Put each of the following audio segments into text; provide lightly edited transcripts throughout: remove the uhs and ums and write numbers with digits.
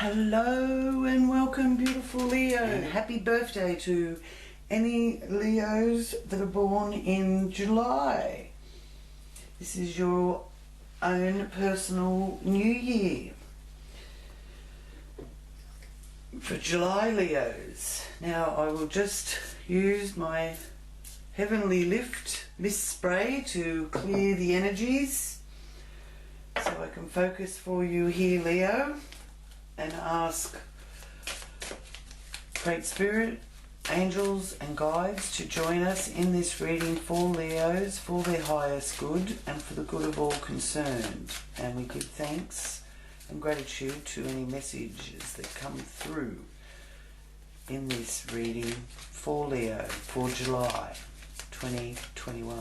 Hello and welcome, beautiful Leo. And happy birthday to any Leos that are born in July. This is your own personal new year for July, Leos. Now I will just use my Heavenly Lift mist spray to clear the energies so I can focus for you here, Leo, and ask Great Spirit, angels and guides to join us in this reading for Leos for their highest good and for the good of all concerned. And we give thanks and gratitude to any messages that come through in this reading for Leo for July 2021.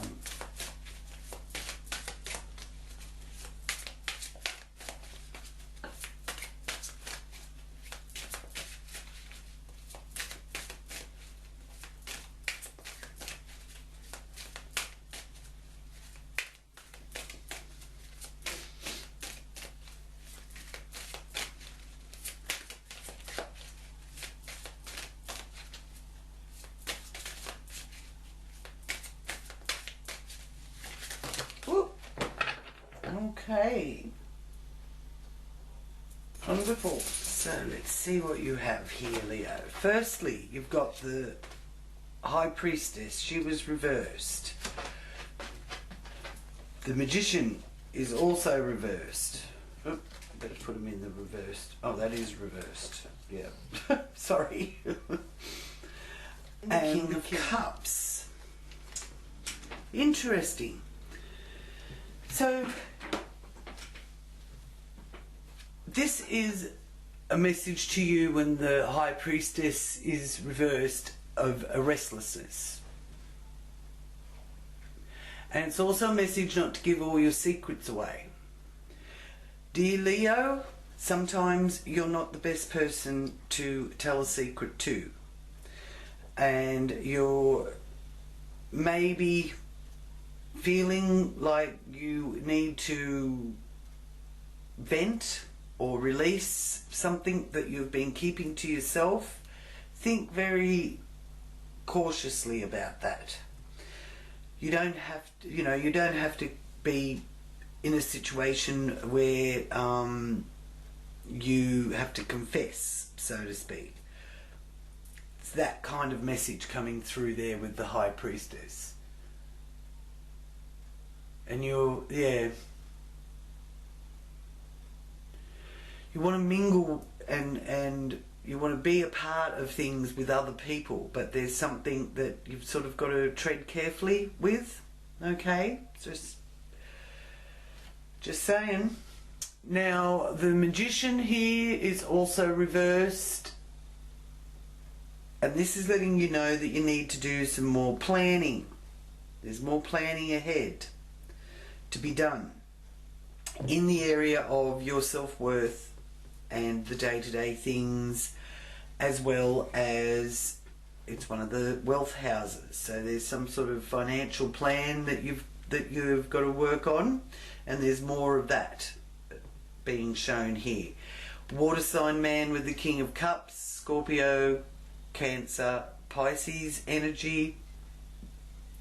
Okay, wonderful. So let's see what you have here, Leo. Firstly, you've got the High Priestess. She was reversed. The Magician is also reversed. Oh, better put them in the reversed. Oh, that is reversed. Yeah, sorry. And King of Cups. Interesting. So this is a message to you when the High Priestess is reversed of a restlessness. And it's also a message not to give all your secrets away. Dear Leo, sometimes you're not the best person to tell a secret to. And you're maybe feeling like you need to vent or release something that you've been keeping to yourself. Think very cautiously about that. You don't have to, you don't have to be in a situation where you have to confess, so to speak. It's that kind of message coming through there with the High Priestess. And you want to mingle and you want to be a part of things with other people, but there's something that you've sort of got to tread carefully with. Okay, just saying. Now the Magician here is also reversed, and this is letting you know that you need to do some more planning. There's more planning ahead to be done in the area of your self-worth and the day-to-day things, as well as it's one of the wealth houses, so there's some sort of financial plan that you've got to work on, and there's more of that being shown here. Water sign man with the King of Cups, Scorpio, Cancer, Pisces energy.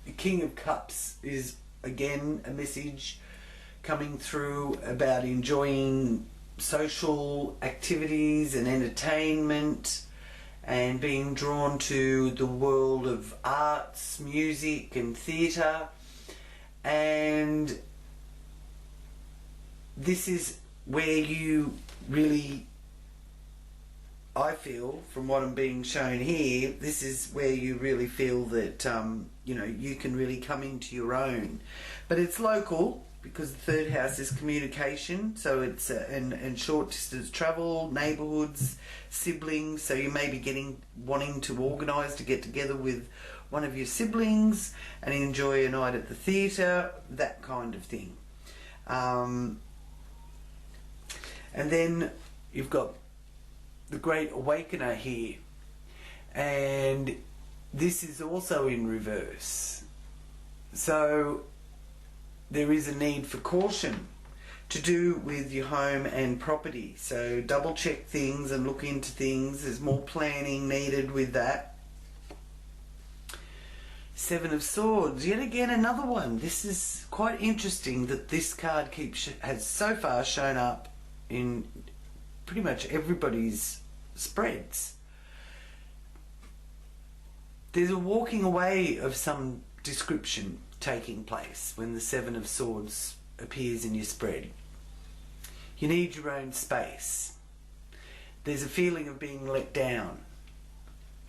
The King of Cups is again a message coming through about enjoying social activities and entertainment and being drawn to the world of arts, music and theatre. And this is where you really, I feel, from what I'm being shown here, this is where you really feel that you can really come into your own. But it's local, because the third house is communication, so it's and short distance travel, neighbourhoods, siblings. So you may be wanting to organise to get together with one of your siblings and enjoy a night at the theatre, that kind of thing. And then you've got the Great Awakener here, and this is also in reverse. So there is a need for caution. to do with your home and property. So double check things and look into things. There's more planning needed with that. Seven of Swords, yet again another one. This is quite interesting that this card has so far shown up in pretty much everybody's spreads. There's a walking away of some description taking place when the Seven of Swords appears in your spread. You need your own space. There's a feeling of being let down,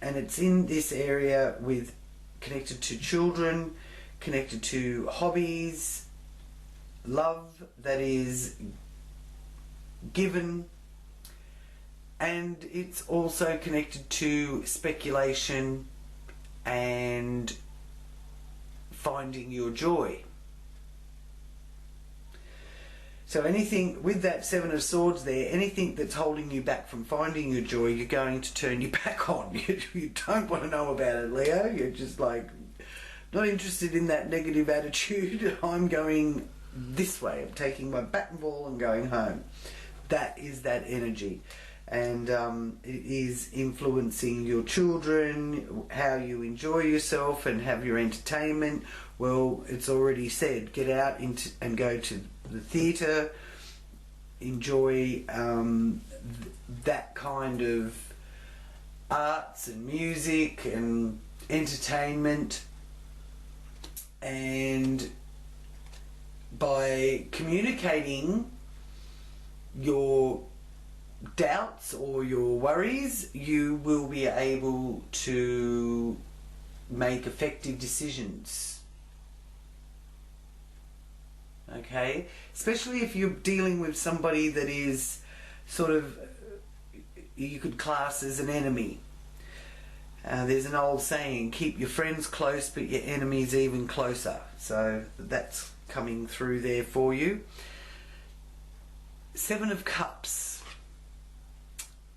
and it's in this area with connected to children, connected to hobbies, love that is given, and it's also connected to speculation and finding your joy. So anything with that Seven of Swords there, anything that's holding you back from finding your joy, you're going to turn your back on. You don't want to know about it, Leo. You're just like not interested in that negative attitude. I'm going this way. I'm taking my bat and ball and going home. That is that energy. And it is influencing your children, how you enjoy yourself and have your entertainment. Well, it's already said, get out and go to the theatre, enjoy that kind of arts and music and entertainment, and by communicating your doubts or your worries, you will be able to make effective decisions. Okay, especially if you're dealing with somebody that is sort of, you could class as an enemy. There's an old saying, keep your friends close but your enemies even closer. So that's coming through there for you. Seven of Cups.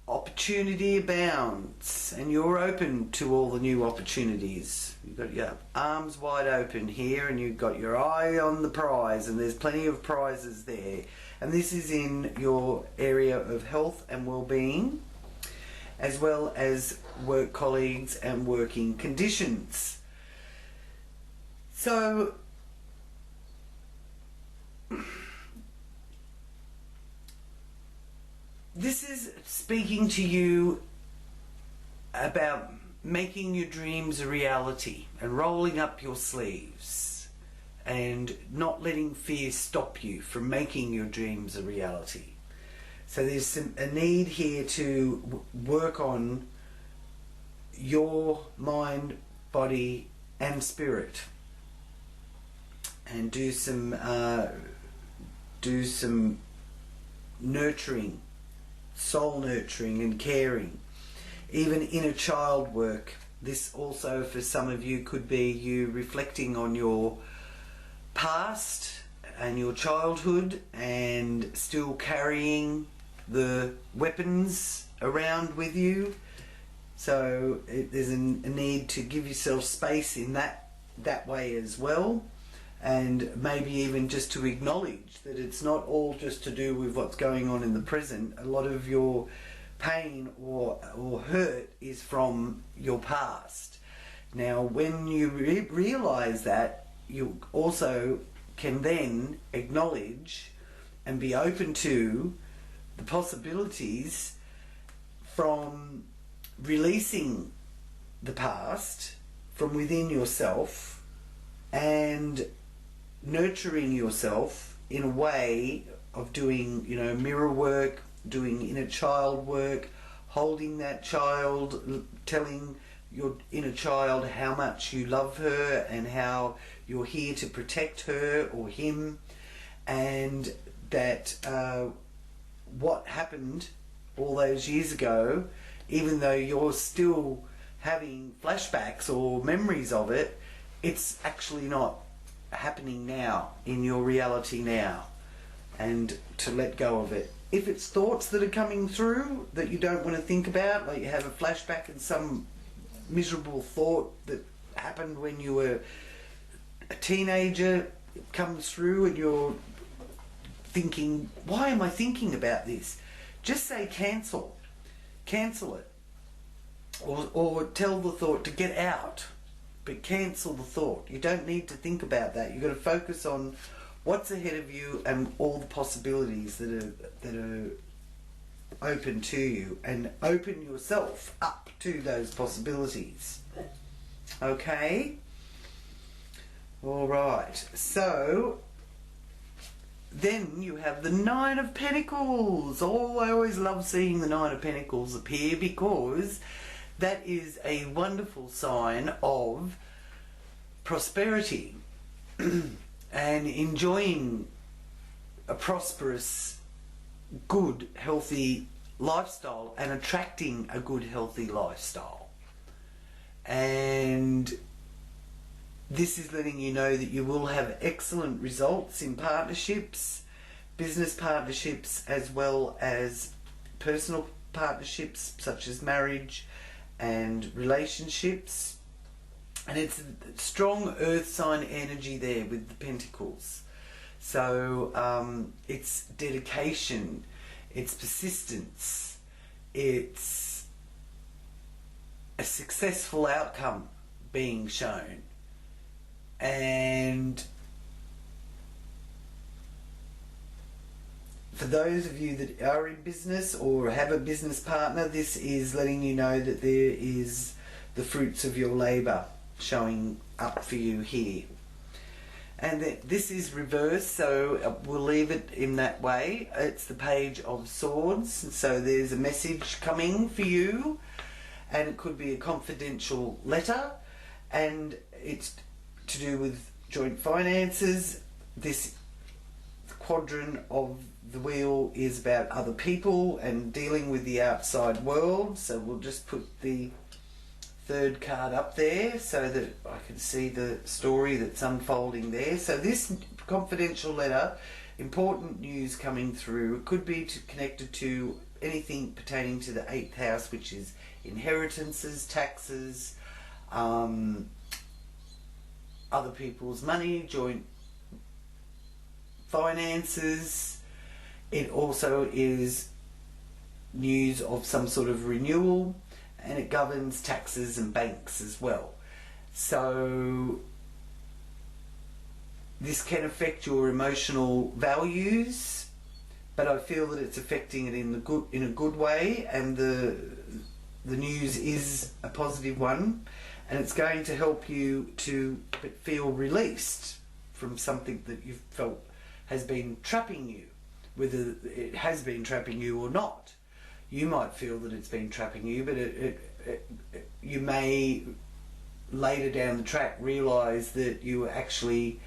Opportunity abounds, and you're open to all the new opportunities. You've got your arms wide open here, and you've got your eye on the prize, and there's plenty of prizes there. And this is in your area of health and well-being, as well as work colleagues and working conditions. So this is speaking to you about making your dreams a reality and rolling up your sleeves and not letting fear stop you from making your dreams a reality. So there's a need here to work on your mind, body and spirit, and do some nurturing, soul nurturing and caring, even inner child work. This also for some of you could be you reflecting on your past and your childhood and still carrying the weapons around with you. So there's a need to give yourself space in that way as well, and maybe even just to acknowledge that it's not all just to do with what's going on in the present. A lot of your pain or hurt is from your past. Now when you realize that, you also can then acknowledge and be open to the possibilities from releasing the past from within yourself and nurturing yourself in a way of doing, mirror work, doing inner child work, holding that child, telling your inner child how much you love her and how you're here to protect her or him, and that what happened all those years ago, even though you're still having flashbacks or memories of it, it's actually not happening now in your reality now, and to let go of it. If it's thoughts that are coming through that you don't want to think about, like you have a flashback and some miserable thought that happened when you were a teenager, it comes through and you're thinking, why am I thinking about this? Just say cancel. Cancel it. Or tell the thought to get out. But cancel the thought. You don't need to think about that. You've got to focus on what's ahead of you and all the possibilities that are open to you, and open yourself up to those possibilities. Okay? Alright, so then you have the Nine of Pentacles. Oh, I always love seeing the Nine of Pentacles appear, because that is a wonderful sign of prosperity and enjoying a prosperous, good, healthy lifestyle and attracting a good, healthy lifestyle. And this is letting you know that you will have excellent results in partnerships, business partnerships, as well as personal partnerships such as marriage and relationships. And it's a strong earth sign energy there with the Pentacles. So it's dedication, it's persistence, it's a successful outcome being shown. And for those of you that are in business or have a business partner, this is letting you know that there is the fruits of your labour showing up for you here. And this is reversed, so we'll leave it in that way. It's the Page of Swords, so there's a message coming for you, and it could be a confidential letter, and it's to do with joint finances. This quadrant of the wheel is about other people and dealing with the outside world, so we'll just put the third card up there so that I can see the story that's unfolding there. So this confidential letter, important news coming through. It could be connected to anything pertaining to the 8th house, which is inheritances, taxes, other people's money, joint finances. It also is news of some sort of renewal, and it governs taxes and banks as well. So this can affect your emotional values, but I feel that it's affecting it in a good way, and the news is a positive one, and it's going to help you to feel released from something that you've felt has been trapping you, whether it has been trapping you or not. You might feel that it's been trapping you, but you may later down the track realise that you were actually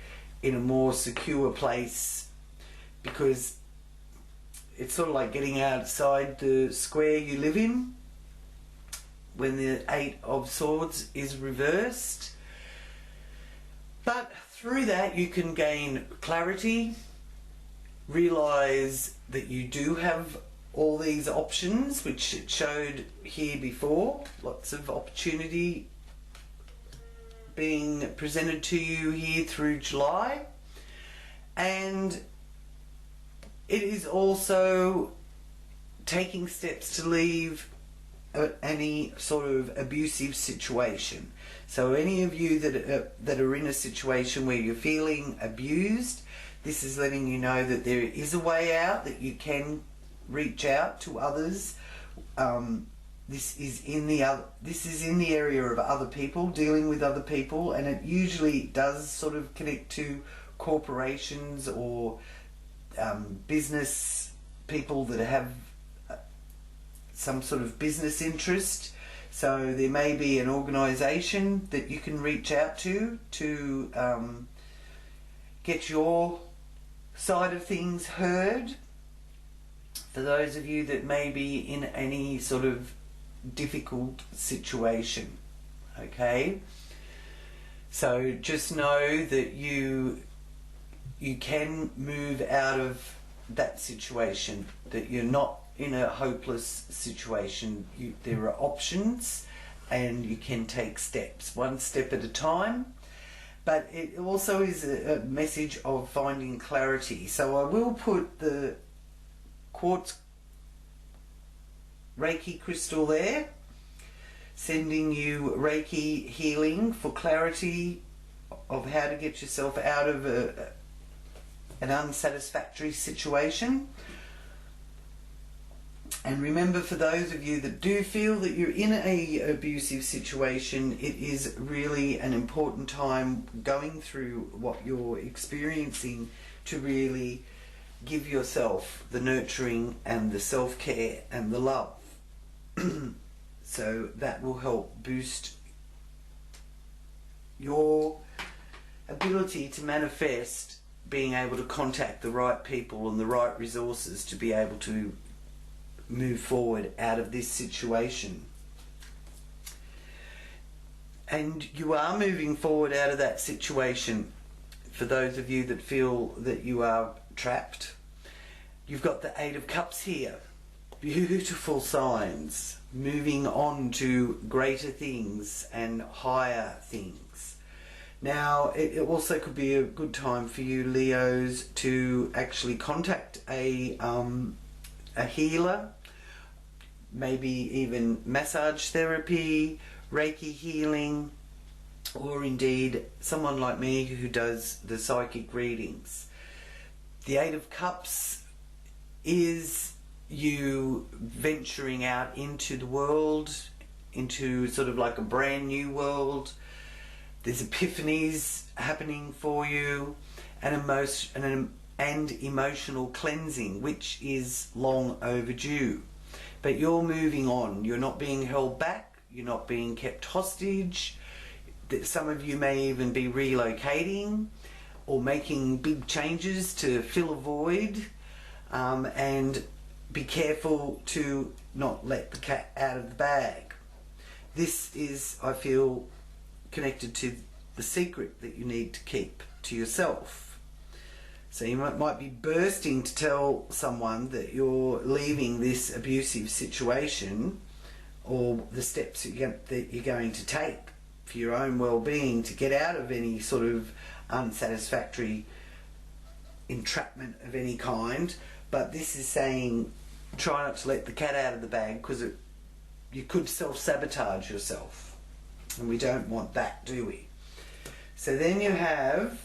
in a more secure place, because it's sort of like getting outside the square you live in when the 8 of Swords is reversed. But through that you can gain clarity, realise that you do have all these options, which it showed here before. Lots of opportunity being presented to you here through July. And it is also taking steps to leave any sort of abusive situation. So any of you that are in a situation where you're feeling abused, this is letting you know that there is a way out, that you can reach out to others. This is in the area of other people, dealing with other people, and it usually does sort of connect to corporations or business people that have some sort of business interest. So there may be an organisation that you can reach out to get your side of things heard. For those of you that may be in any sort of difficult situation, okay? So just know that you can move out of that situation, that you're not in a hopeless situation. There are options, and you can take steps, one step at a time. but it also is a message of finding clarity. So I will put the quartz Reiki crystal there, sending you Reiki healing for clarity of how to get yourself out of an unsatisfactory situation. And remember, for those of you that do feel that you're in a abusive situation, it is really an important time going through what you're experiencing to really give yourself the nurturing and the self-care and the love. So that will help boost your ability to manifest being able to contact the right people and the right resources to be able to move forward out of this situation. And you are moving forward out of that situation. For those of you that feel that you are trapped, you've got the Eight of Cups here. Beautiful signs, moving on to greater things and higher things. Now, it also could be a good time for you, Leos, to actually contact a healer, maybe even massage therapy, Reiki healing, or indeed someone like me who does the psychic readings. The Eight of Cups is you venturing out into the world, into sort of like a brand new world. There's epiphanies happening for you, and emotional cleansing, which is long overdue. But you're moving on. You're not being held back. You're not being kept hostage. Some of you may even be relocating or making big changes to fill a void. And be careful to not let the cat out of the bag. This is, I feel, connected to the secret that you need to keep to yourself. So you might be bursting to tell someone that you're leaving this abusive situation, or the steps that you're going to take for your own well-being to get out of any sort of unsatisfactory entrapment of any kind. But this is saying try not to let the cat out of the bag, because you could self-sabotage yourself, and we don't want that, do we? So then you have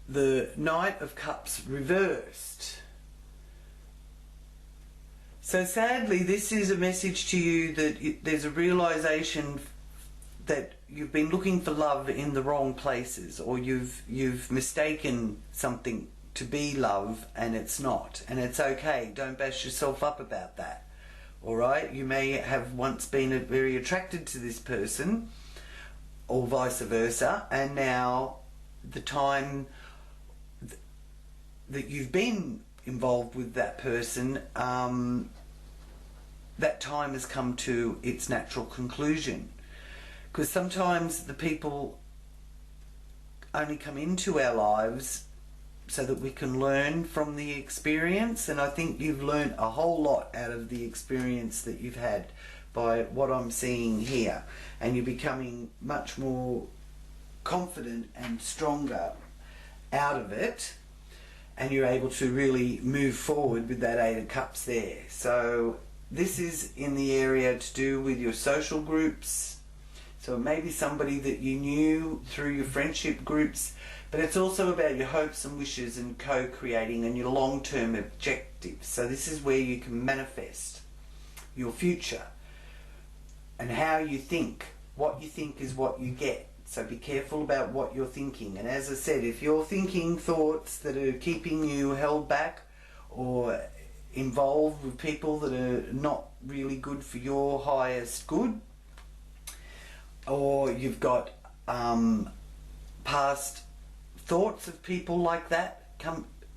the Knight of Cups reversed. So sadly, this is a message to you that there's a realization that you've been looking for love in the wrong places, or you've mistaken something to be love and it's not, and it's okay. Don't bash yourself up about that. All right, you may have once been very attracted to this person, or vice versa, and now the time that you've been involved with that person, that time has come to its natural conclusion. Because sometimes the people only come into our lives so that we can learn from the experience, and I think you've learned a whole lot out of the experience that you've had by what I'm seeing here, and you're becoming much more confident and stronger out of it, and you're able to really move forward with that Eight of Cups there. So this is in the area to do with your social groups. So it may be somebody that you knew through your friendship groups, but it's also about your hopes and wishes and co-creating and your long-term objectives. So this is where you can manifest your future and how you think. What you think is what you get. So be careful about what you're thinking. And as I said, if you're thinking thoughts that are keeping you held back or involved with people that are not really good for your highest good, or you've got past thoughts of people like that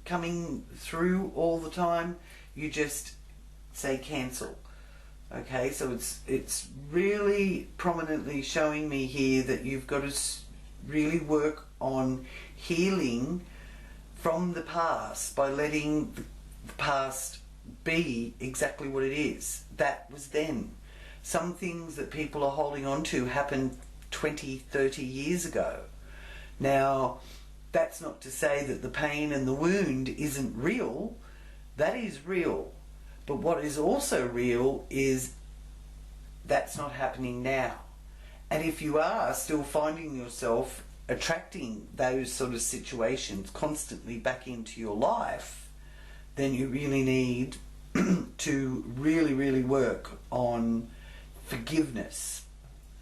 coming through all the time, you just say cancel. Okay, so it's really prominently showing me here that you've got to really work on healing from the past by letting the past be exactly what it is. That was then. Some things that people are holding on to happened 20, 30 years ago. Now, that's not to say that the pain and the wound isn't real. That is real. But what is also real is that's not happening now. And if you are still finding yourself attracting those sort of situations constantly back into your life, then you really need to really work on forgiveness.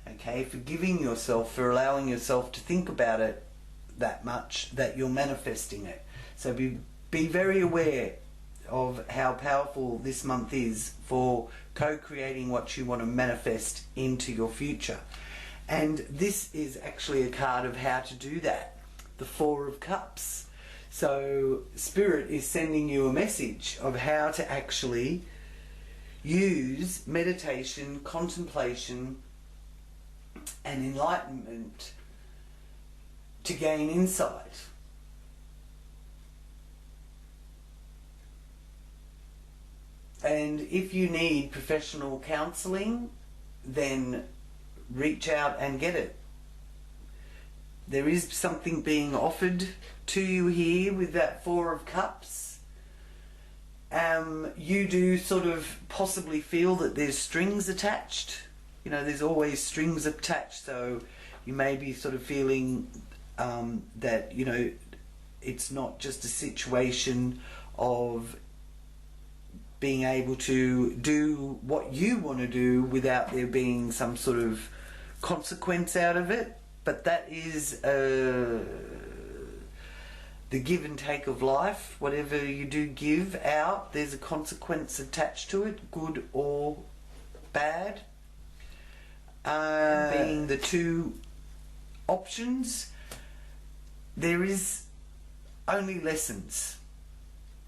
Okay, forgiving yourself for allowing yourself to think about it that much that you're manifesting it. So be very aware of how powerful this month is for co-creating what you want to manifest into your future. And this is actually a card of how to do that, the Four of Cups. So Spirit is sending you a message of how to actually use meditation, contemplation and enlightenment to gain insight. And if you need professional counselling, then reach out and get it. There is something being offered to you here with that Four of Cups. You do sort of possibly feel that there's strings attached. You know, there's always strings attached, so you may be sort of feeling that, you know, it's not just a situation of being able to do what you want to do without there being some sort of consequence out of it. But that is the give and take of life. Whatever you do give out, there's a consequence attached to it, good or bad. Being the two options, there is only lessons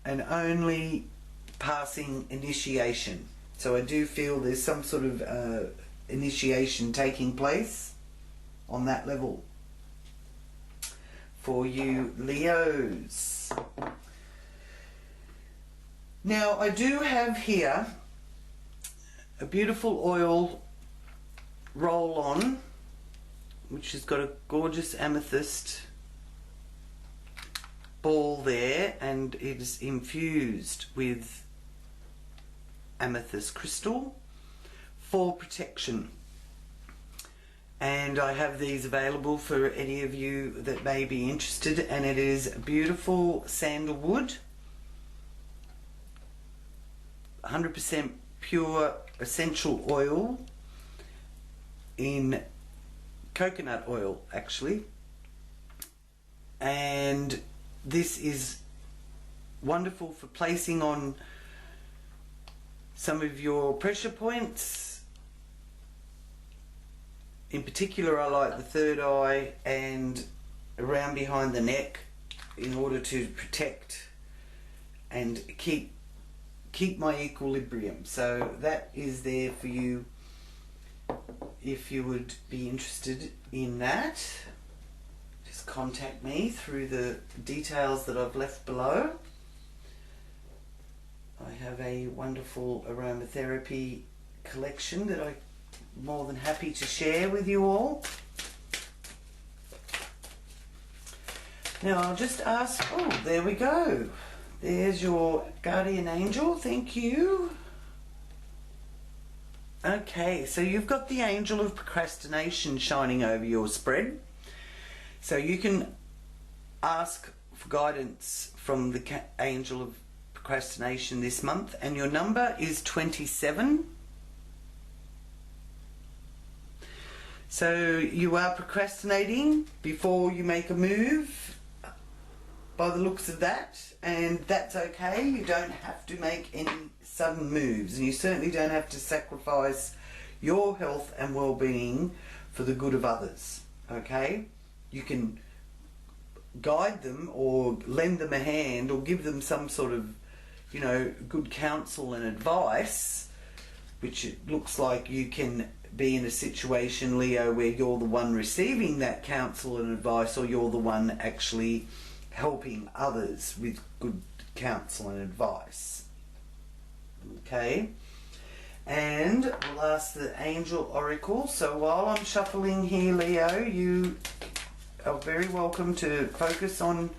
and only passing initiation. So I do feel there's some sort of initiation taking place on that level for you Leos. Now I do have here a beautiful oil roll-on which has got a gorgeous amethyst ball there, and it is infused with amethyst crystal for protection. And I have these available for any of you that may be interested, and it is beautiful sandalwood, 100% pure essential oil in coconut oil actually, and this is wonderful for placing on some of your pressure points. In particular, I like the third eye and around behind the neck in order to protect and keep my equilibrium. So that is there for you if you would be interested in that. Just contact me through the details that I've left below. I have a wonderful aromatherapy collection that I'm more than happy to share with you all. Now I'll just ask, oh, there we go. There's your guardian angel, thank you. Okay, so you've got the angel of procrastination shining over your spread. So you can ask for guidance from the angel of procrastination this month, and your number is 27. So you are procrastinating before you make a move by the looks of that, and that's okay. You don't have to make any sudden moves, and you certainly don't have to sacrifice your health and well-being for the good of others. Okay, you can guide them or lend them a hand or give them some sort of, you know, good counsel and advice, which it looks like you can be in a situation, Leo, where you're the one receiving that counsel and advice, or you're the one actually helping others with good counsel and advice. Okay, And we'll ask the Angel Oracle. So while I'm shuffling here, Leo, you are very welcome to focus on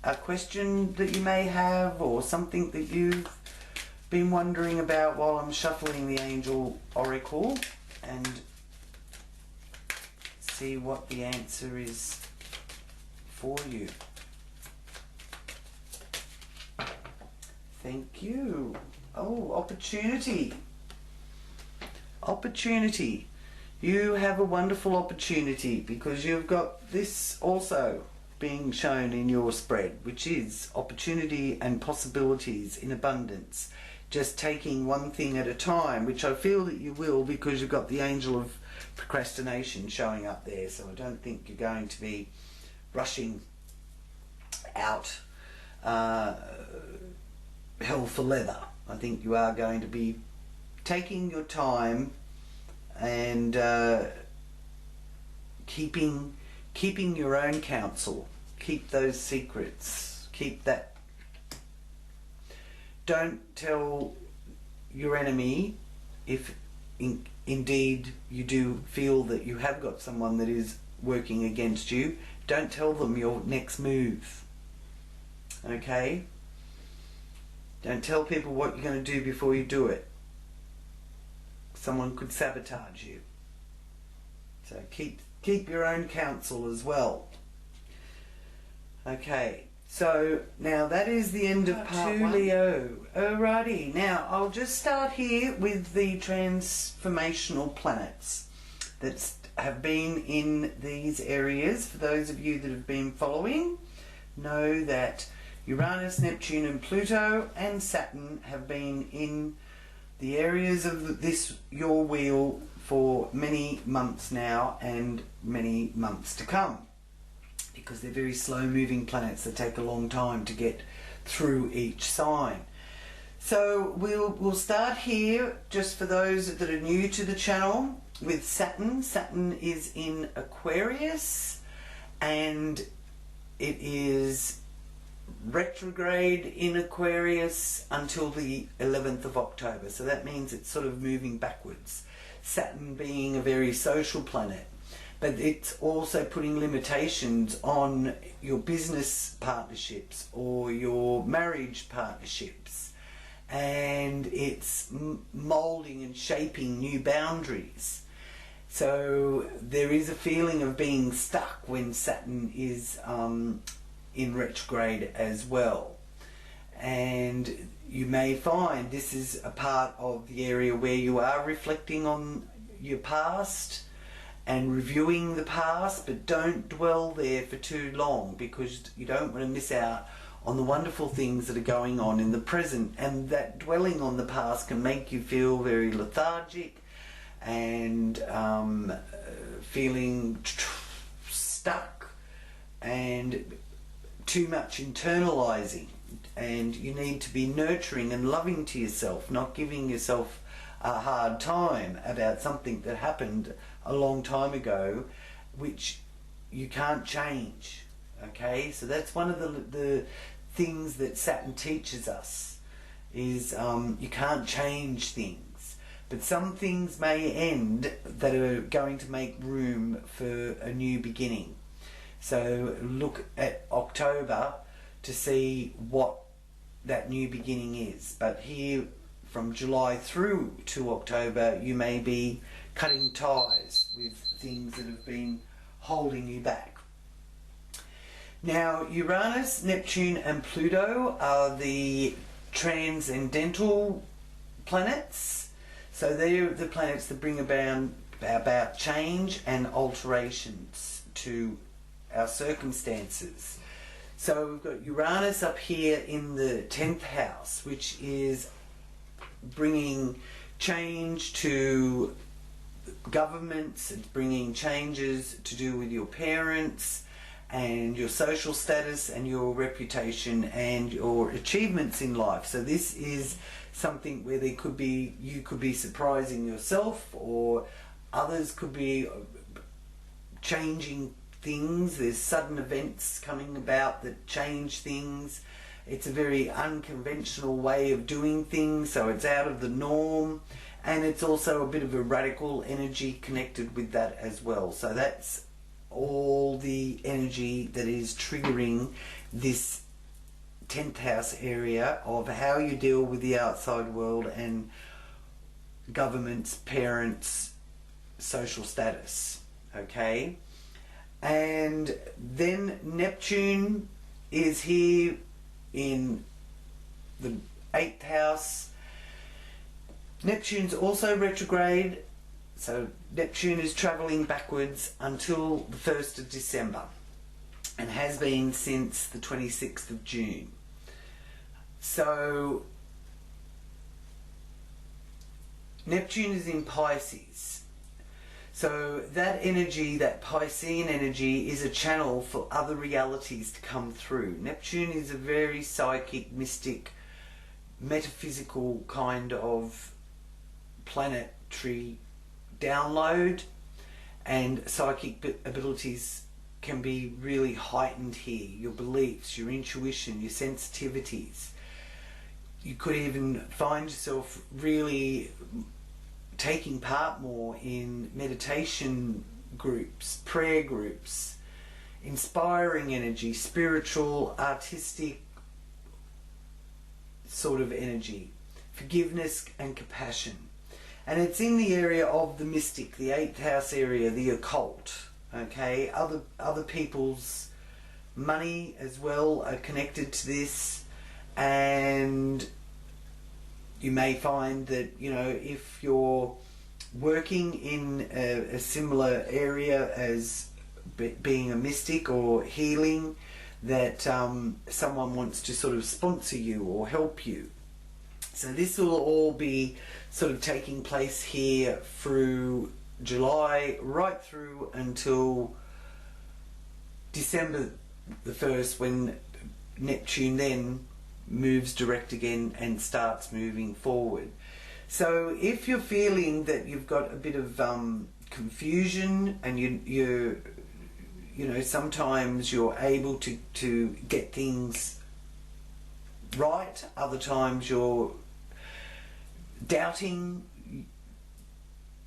a question that you may have or something that you've been wondering about while I'm shuffling the Angel Oracle, and see what the answer is for you. Thank you. Oh, opportunity. Opportunity. You have a wonderful opportunity because you've got this also being shown in your spread, which is opportunity and possibilities in abundance. Just taking one thing at a time, which I feel that you will, because you've got the Angel of Procrastination showing up there. So I don't think you're going to be rushing out hell for leather. I think you are going to be taking your time and keeping your own counsel. Keep those secrets. Keep that. Don't tell your enemy if indeed you do feel that you have got someone that is working against you. Don't tell them your next move. Okay? Don't tell people what you're going to do before you do it. Someone could sabotage you. So keep your own counsel as well. Okay, so now that is the end of part 2, Leo. Alrighty, now I'll just start here with the transformational planets that have been in these areas. For those of you that have been following, know that Uranus, Neptune and Pluto and Saturn have been in the areas of this your wheel for many months now and many months to come, because they're very slow moving planets that take a long time to get through each sign. So we'll start here, just for those that are new to the channel, with Saturn. Saturn is in Aquarius and it is retrograde in Aquarius until the 11th of October. So that means it's sort of moving backwards. Saturn being a very social planet, but it's also putting limitations on your business partnerships or your marriage partnerships, and it's molding and shaping new boundaries. So there is a feeling of being stuck when Saturn is in retrograde as well, and you may find this is a part of the area where you are reflecting on your past and reviewing the past, but don't dwell there for too long, because you don't want to miss out on the wonderful things that are going on in the present. And that dwelling on the past can make you feel very lethargic and feeling stuck and too much internalizing. And you need to be nurturing and loving to yourself, not giving yourself a hard time about something that happened a long time ago, which you can't change. Okay, so that's one of the things that Saturn teaches us, is you can't change things, but some things may end that are going to make room for a new beginning. So look at October to see what that new beginning is. But here, from July through to October, you may be cutting ties with things that have been holding you back. Now, Uranus, Neptune and Pluto are the transcendental planets. So they're the planets that bring about change and alterations to our circumstances. So we've got Uranus up here in the 10th house, which is bringing change to governments. It's bringing changes to do with your parents and your social status and your reputation and your achievements in life. So this is something where you could be surprising yourself, or others could be changing things. There's sudden events coming about that change things. It's a very unconventional way of doing things, so it's out of the norm, and it's also a bit of a radical energy connected with that as well. So that's all the energy that is triggering this 10th house area of how you deal with the outside world and governments, parents, social status. Okay, and then Neptune is here in the 8th house. Neptune's also retrograde, so Neptune is travelling backwards until the 1st of December and has been since the 26th of June. So Neptune is in Pisces. So that energy, that Piscean energy, is a channel for other realities to come through. Neptune is a very psychic, mystic, metaphysical kind of planetary download, and psychic abilities can be really heightened here. Your beliefs, your intuition, your sensitivities. You could even find yourself really taking part more in meditation groups, prayer groups, inspiring energy, spiritual, artistic sort of energy, forgiveness and compassion. And it's in the area of the mystic, the 8th house area, the occult. Okay, other people's money as well are connected to this, and you may find that, you know, if you're working in a similar area as being a mystic or healing, that someone wants to sort of sponsor you or help you. So this will all be sort of taking place here through July, right through until December the 1st, when Neptune then moves direct again and starts moving forward. So if you're feeling that you've got a bit of confusion, and you know, sometimes you're able to get things right, other times you're doubting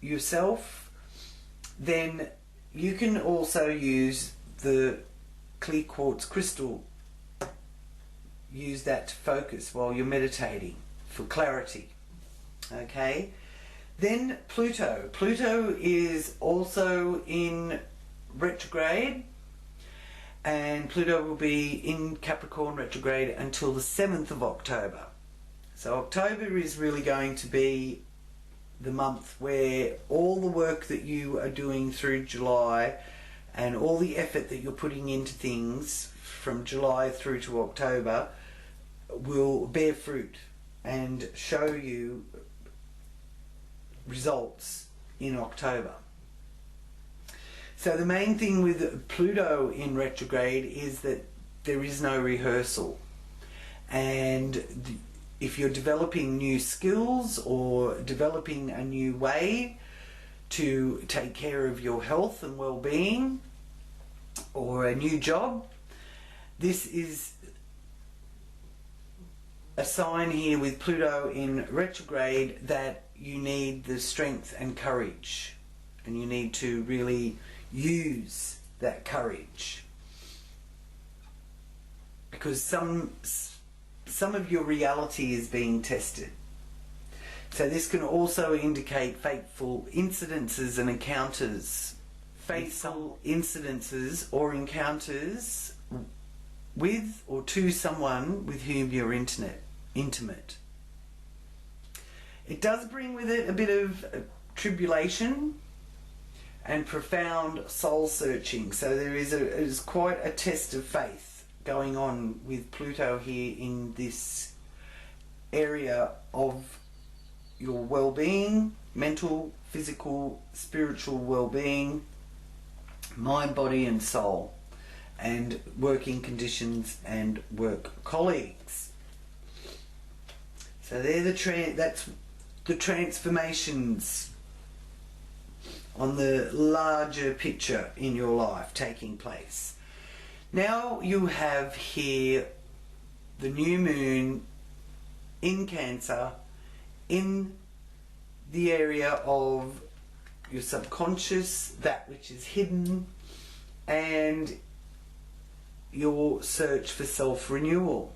yourself, then you can also use the clear quartz crystal. Use that to focus while you're meditating for clarity. Okay, then Pluto. Pluto is also in retrograde, and Pluto will be in Capricorn retrograde until the 7th of October. So October is really going to be the month where all the work that you are doing through July and all the effort that you're putting into things from July through to October will bear fruit and show you results in October. So the main thing with Pluto in retrograde is that there is no rehearsal, and if you're developing new skills or developing a new way to take care of your health and well-being, or a new job, this is a sign here with Pluto in retrograde that you need the strength and courage, and you need to really use that courage, because some of your reality is being tested. So this can also indicate fateful incidences and encounters, fateful incidences or encounters with or to someone with whom you're intimate. It does bring with it a bit of tribulation and profound soul searching. So there is quite a test of faith going on with Pluto here in this area of your well-being, mental, physical, spiritual well-being, mind, body and soul, and working conditions and work colleagues. So they're that's the transformations on the larger picture in your life taking place. Now you have here the new moon in Cancer in the area of your subconscious, that which is hidden, and your search for self-renewal.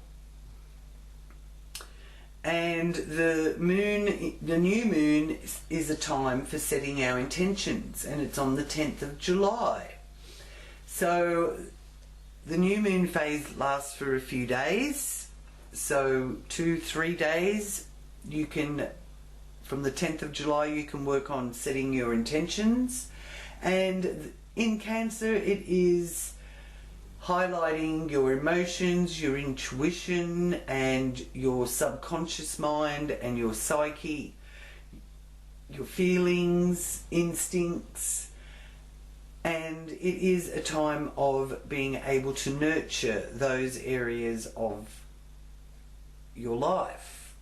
And the new moon is a time for setting our intentions, and it's on the 10th of July. So the new moon phase lasts for a few days, so 2-3 days. You can, from the 10th of July, you can work on setting your intentions. And in Cancer, it is highlighting your emotions, your intuition, and your subconscious mind, and your psyche, your feelings, instincts. And it is a time of being able to nurture those areas of your life,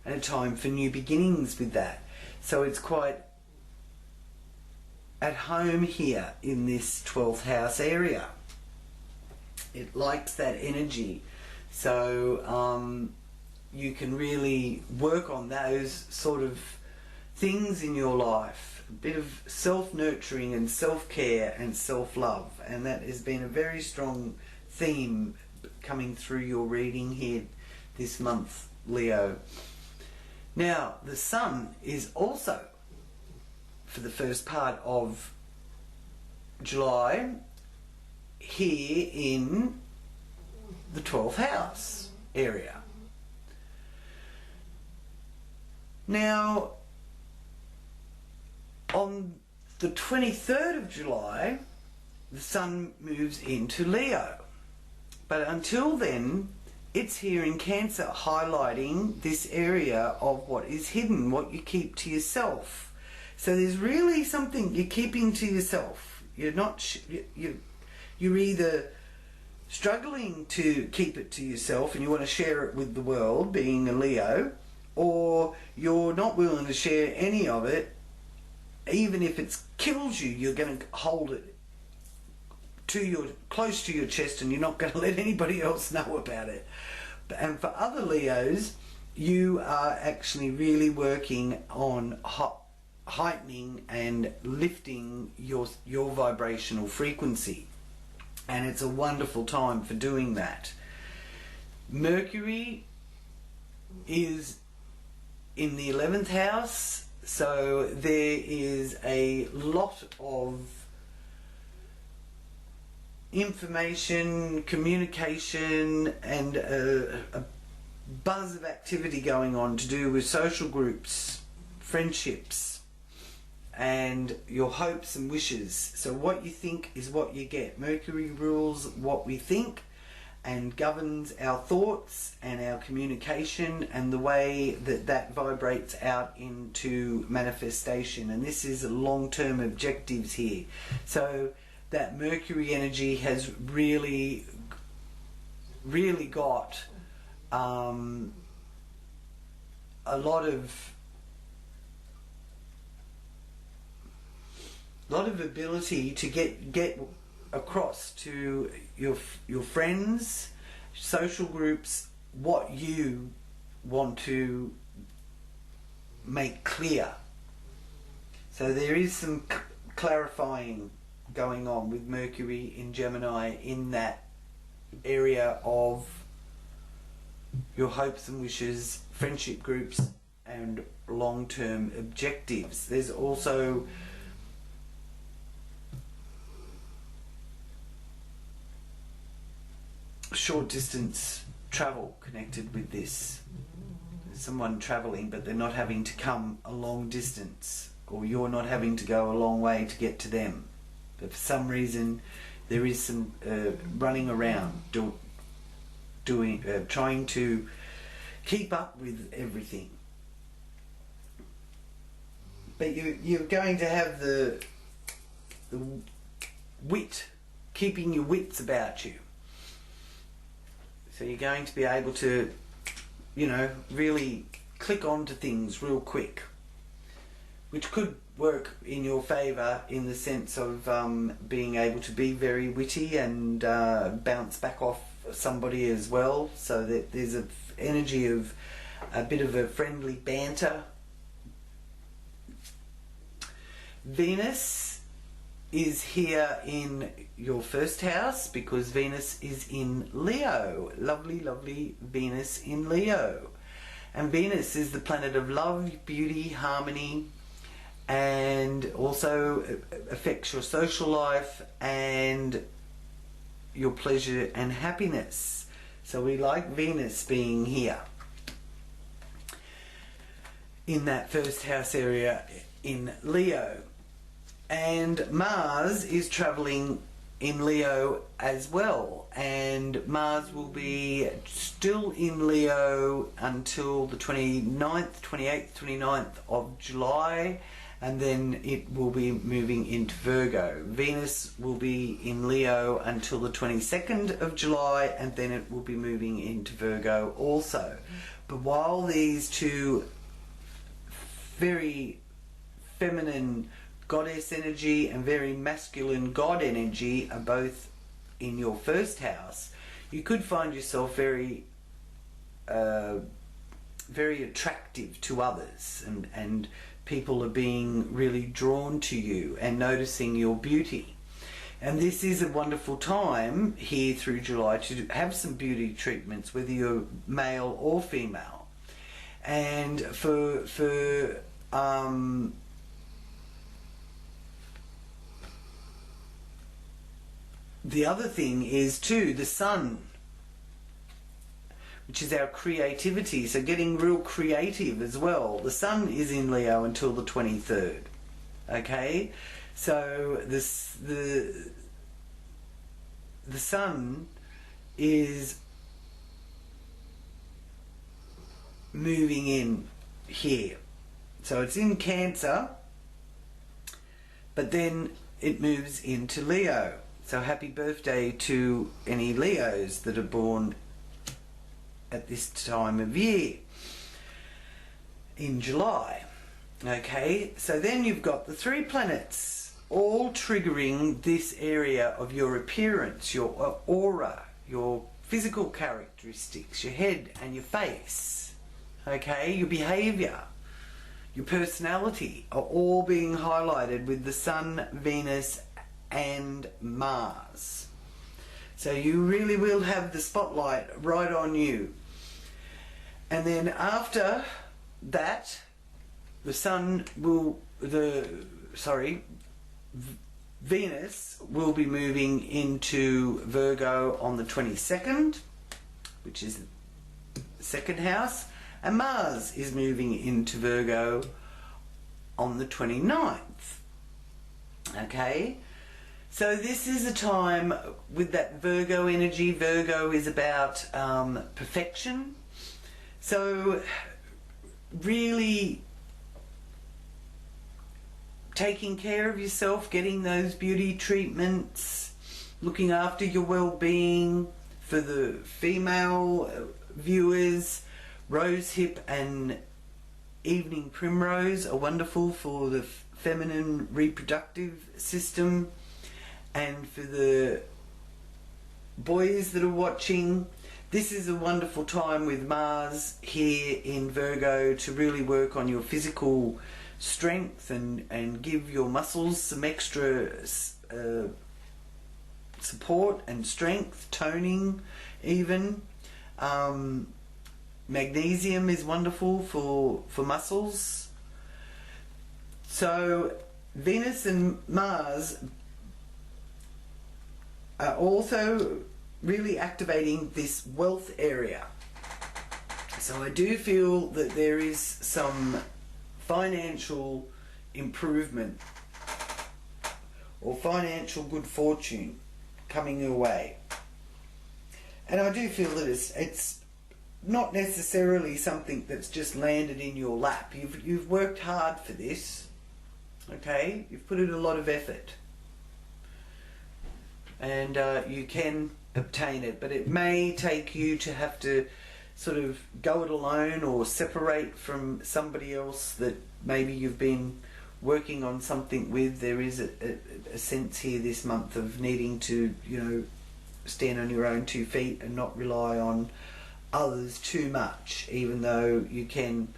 and a time for new beginnings with that. So it's quite at home here in this 12th house area. It likes that energy, so you can really work on those sort of things in your life, a bit of self-nurturing and self-care and self-love, and that has been a very strong theme coming through your reading here this month, Leo. Now, the sun is also, for the first part of July, here in the 12th house area. Now, on the 23rd of July, the sun moves into Leo. But until then, it's here in Cancer, highlighting this area of what is hidden, what you keep to yourself. So there's really something you're keeping to yourself. You're not, you're either struggling to keep it to yourself and you want to share it with the world, being a Leo, or you're not willing to share any of it. Even if it kills you, you're going to hold it close to your chest, and you're not going to let anybody else know about it. And for other Leos, you are actually really working on heightening and lifting your vibrational frequency, and it's a wonderful time for doing that. Mercury is in the 11th house, so there is a lot of information, communication, and a buzz of activity going on to do with social groups, friendships, and your hopes and wishes. So what you think is what you get. Mercury rules what we think and governs our thoughts and our communication and the way that that vibrates out into manifestation. And this is long-term objectives here. So that Mercury energy has really got a lot of ability to get across to your friends, social groups, what you want to make clear. So there is some clarifying going on with Mercury in Gemini in that area of your hopes and wishes, friendship groups, and long-term objectives. There's also short distance travel connected with this. There's someone traveling, but they're not having to come a long distance, or you're not having to go a long way to get to them. But for some reason there is some running around trying to keep up with everything. But you're going to have the wit, keeping your wits about you. So you're going to be able to, really click onto things real quick, which could work in your favour in the sense of being able to be very witty and bounce back off somebody as well, so that there's an energy of a bit of a friendly banter Venus is here in your first house because Venus is in Leo. Lovely, lovely Venus in Leo. And Venus is the planet of love, beauty, harmony, and also affects your social life and your pleasure and happiness. So we like Venus being here in that first house area in Leo. And Mars is traveling in Leo as well, and Mars will be still in Leo until the 29th, 28th, 29th of July, and then it will be moving into Virgo. Venus will be in Leo until the 22nd of July, and then it will be moving into Virgo also. But while these two very feminine goddess energy and very masculine god energy are both in your first house, you could find yourself very very attractive to others, and people are being really drawn to you and noticing your beauty. And this is a wonderful time here through July to have some beauty treatments, whether you're male or female. And for the other thing is too, the sun, which is our creativity, so getting real creative as well. The sun is in Leo until the 23rd. Okay, so the sun is moving in here, so it's in Cancer, but then it moves into Leo. So happy birthday to any Leos that are born at this time of year in July. Okay, so then you've got the three planets all triggering this area of your appearance, your aura, your physical characteristics, your head and your face. Okay, your behavior, your personality are all being highlighted with the Sun, Venus and Mars. So you really will have the spotlight right on you. And then after that, Venus will be moving into Virgo on the 22nd, which is the second house, and Mars is moving into Virgo on the 29th. Okay, so this is a time with that Virgo energy. Virgo is about perfection. So really taking care of yourself, getting those beauty treatments, looking after your well-being. For the female viewers, rosehip and evening primrose are wonderful for the feminine reproductive system. And for the boys that are watching, this is a wonderful time with Mars here in Virgo to really work on your physical strength and give your muscles some extra support and strength, toning even. Magnesium is wonderful for muscles. So Venus and Mars are also really activating this wealth area. So I do feel that there is some financial improvement or financial good fortune coming your way. And I do feel that it's not necessarily something that's just landed in your lap. You've worked hard for this, okay? You've put in a lot of effort, and you can obtain it, but it may take you to have to sort of go it alone or separate from somebody else that maybe you've been working on something with. There is a sense here this month of needing to, you know, stand on your own 2 feet and not rely on others too much, even though you can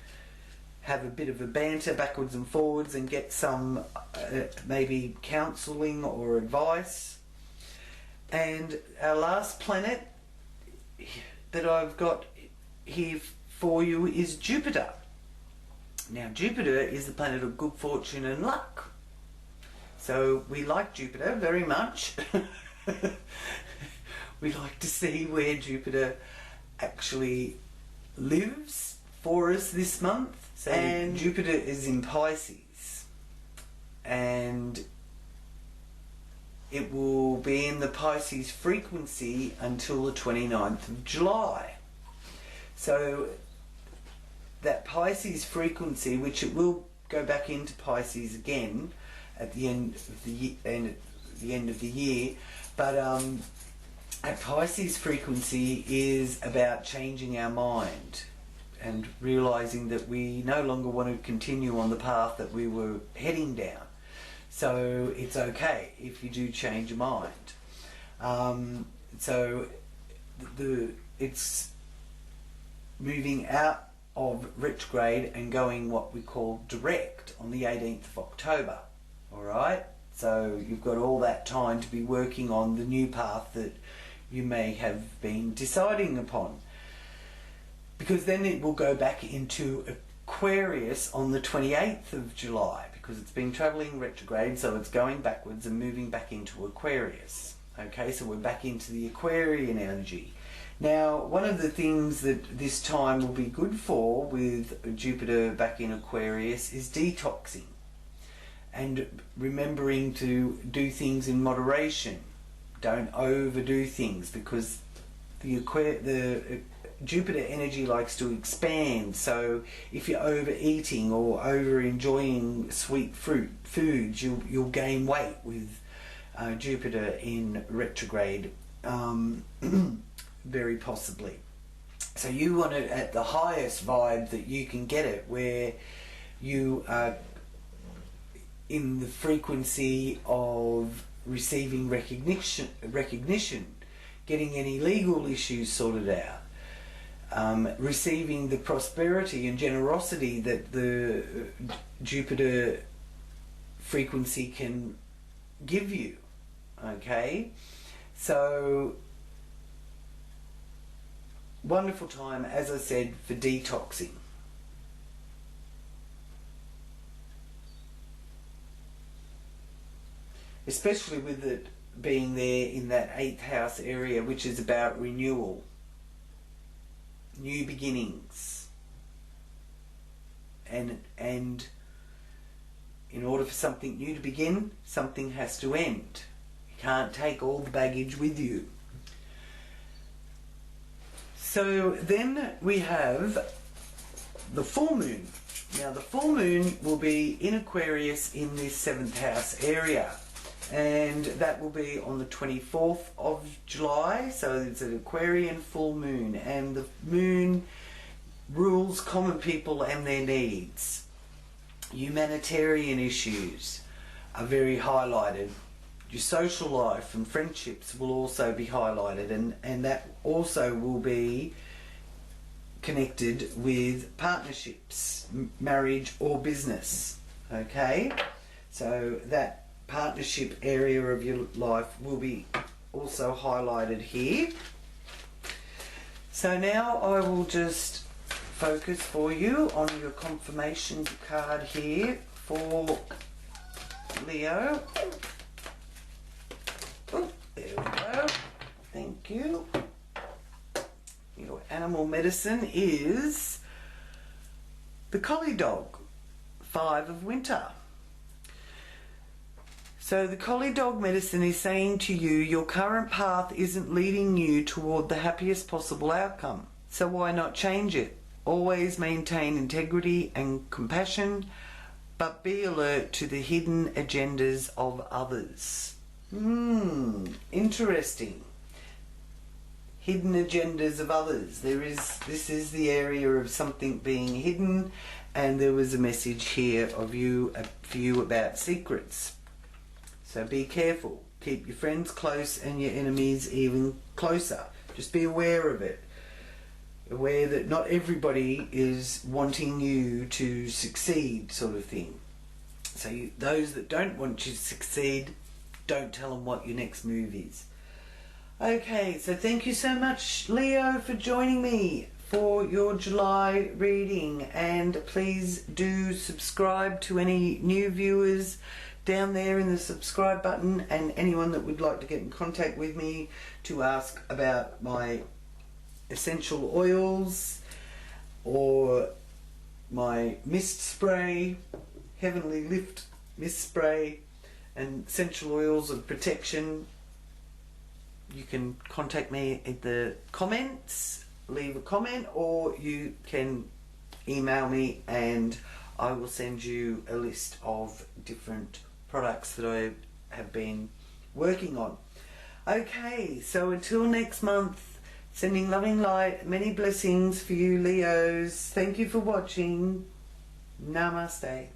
have a bit of a banter backwards and forwards and get some maybe counselling or advice. And our last planet that I've got here for you is Jupiter. Now Jupiter is the planet of good fortune and luck. So we like Jupiter very much. We like to see where Jupiter actually lives for us this month. So and Jupiter is in Pisces, and it will be in the Pisces frequency until the 29th of July. So that Pisces frequency, which it will go back into Pisces again at the end of the year, but a Pisces frequency is about changing our mind and realizing that we no longer want to continue on the path that we were heading down. So it's okay if you do change your mind. So it's moving out of retrograde and going what we call direct on the 18th of October. Alright? So you've got all that time to be working on the new path that you may have been deciding upon. Because then it will go back into Aquarius on the 28th of July, because it's been travelling retrograde, so it's going backwards and moving back into Aquarius. Okay, so we're back into the Aquarian energy. Now, one of the things that this time will be good for with Jupiter back in Aquarius is detoxing and remembering to do things in moderation. Don't overdo things, because the Jupiter energy likes to expand. So if you're overeating or over enjoying sweet foods, you'll gain weight with Jupiter in retrograde, very possibly. So you want it at the highest vibe that you can get it, where you are in the frequency of receiving recognition, getting any legal issues sorted out, receiving the prosperity and generosity that the Jupiter frequency can give you. Okay, so wonderful time, as I said, for detoxing. Especially with it being there in that 8th house area, which is about renewal, new beginnings, and in order for something new to begin, something has to end. You can't take all the baggage with you. So then we have the full moon. Now the full moon will be in Aquarius in this 7th house area, and that will be on the 24th of July. So it's an Aquarian full moon, and the moon rules common people and their needs. Humanitarian issues are very highlighted. Your social life and friendships will also be highlighted, and that also will be connected with partnerships, marriage or business. Okay, so that partnership area of your life will be also highlighted here. So now I will just focus for you on your confirmation card here for Leo. Oh, there we go. Thank you. Your animal medicine is the collie dog, 5 of winter. So the collie dog medicine is saying to you, your current path isn't leading you toward the happiest possible outcome. So why not change it? Always maintain integrity and compassion, but be alert to the hidden agendas of others. Interesting. Hidden agendas of others. This is the area of something being hidden, and there was a message here of you for you about secrets. So be careful. Keep your friends close and your enemies even closer. Just be aware of it. aware that not everybody is wanting you to succeed, sort of thing. So those that don't want you to succeed, don't tell them what your next move is. Okay, so thank you so much, Leo, for joining me for your July reading, and please do subscribe to any new viewers down there in the subscribe button, and anyone that would like to get in contact with me to ask about my essential oils or my mist spray, Heavenly Lift mist spray, and essential oils of protection. You can contact me in the comments, leave a comment, or you can email me and I will send you a list of different products that I have been working on. Okay, so until next month, sending loving light, many blessings for you Leos. Thank you for watching. Namaste.